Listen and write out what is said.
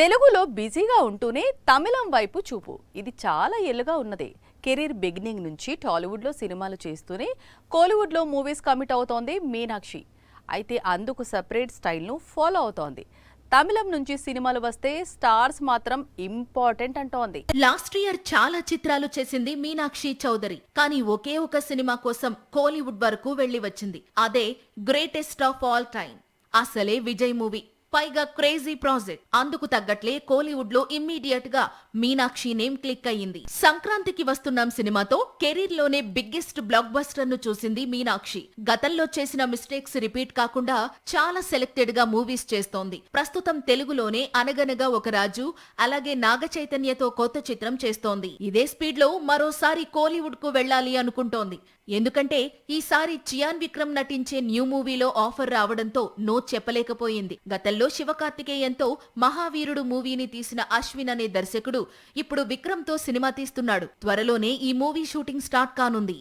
తెలుగులో బిజీగా ఉంటూనే తమిళం వైపు చూపు ఇది చాలా ఏళ్లుగా ఉన్నదే. కెరీర్ బిగినింగ్ నుంచి టాలీవుడ్లో సినిమాలు చేస్తూనే కోలీవుడ్లో మూవీస్ కమిట్ అవుతోంది మీనాక్షి. అయితే అందుకు సెపరేట్ స్టైల్ను ఫాలో అవుతోంది. తమిళం నుంచి సినిమాలు వస్తే స్టార్స్ మాత్రం ఇంపార్టెంట్ అంటోంది. లాస్ట్ ఇయర్ చాలా చిత్రాలు చేసింది మీనాక్షి చౌదరి. కానీ ఒకే ఒక సినిమా కోసం కోలీవుడ్ వరకు వెళ్లి వచ్చింది. అదే గ్రేటెస్ట్ ఆఫ్ ఆల్ టైమ్. అసలే విజయ్ మూవీ, పైగా క్రేజీ ప్రాజెక్ట్. అందుకు తగ్గట్లే కోలీవుడ్ లో ఇమ్మీడియట్ గా మీనాక్షి నేమ్ క్లిక్ అయ్యింది. సంక్రాంతికి వస్తున్నాం సినిమాతో కెరీర్ లోనే బిగ్గెస్ట్ బ్లాక్ బస్టర్ ను చూసింది మీనాక్షి. గతంలో చేసిన మిస్టేక్స్ రిపీట్ కాకుండా చాలా సెలెక్టెడ్ గా మూవీస్ చేస్తోంది. ప్రస్తుతం తెలుగులోనే అనగనగా ఒక రాజు, అలాగే నాగ చైతన్యతో కొత్త చిత్రం చేస్తోంది. ఇదే స్పీడ్ లో మరోసారి కోలీవుడ్ కు వెళ్లాలి అనుకుంటోంది. ఎందుకంటే ఈసారి చియాన్ విక్రమ్ నటించే న్యూ మూవీలో ఆఫర్ రావడంతో నో చెప్పలేకపోయింది. గతంలో శివకార్తికేయన్తో మహావీరుడు మూవీని తీసిన అశ్విన్ అనే దర్శకుడు ఇప్పుడు విక్రమ్ తో సినిమా తీస్తున్నాడు. త్వరలోనే ఈ మూవీ షూటింగ్ స్టార్ట్ కానుంది.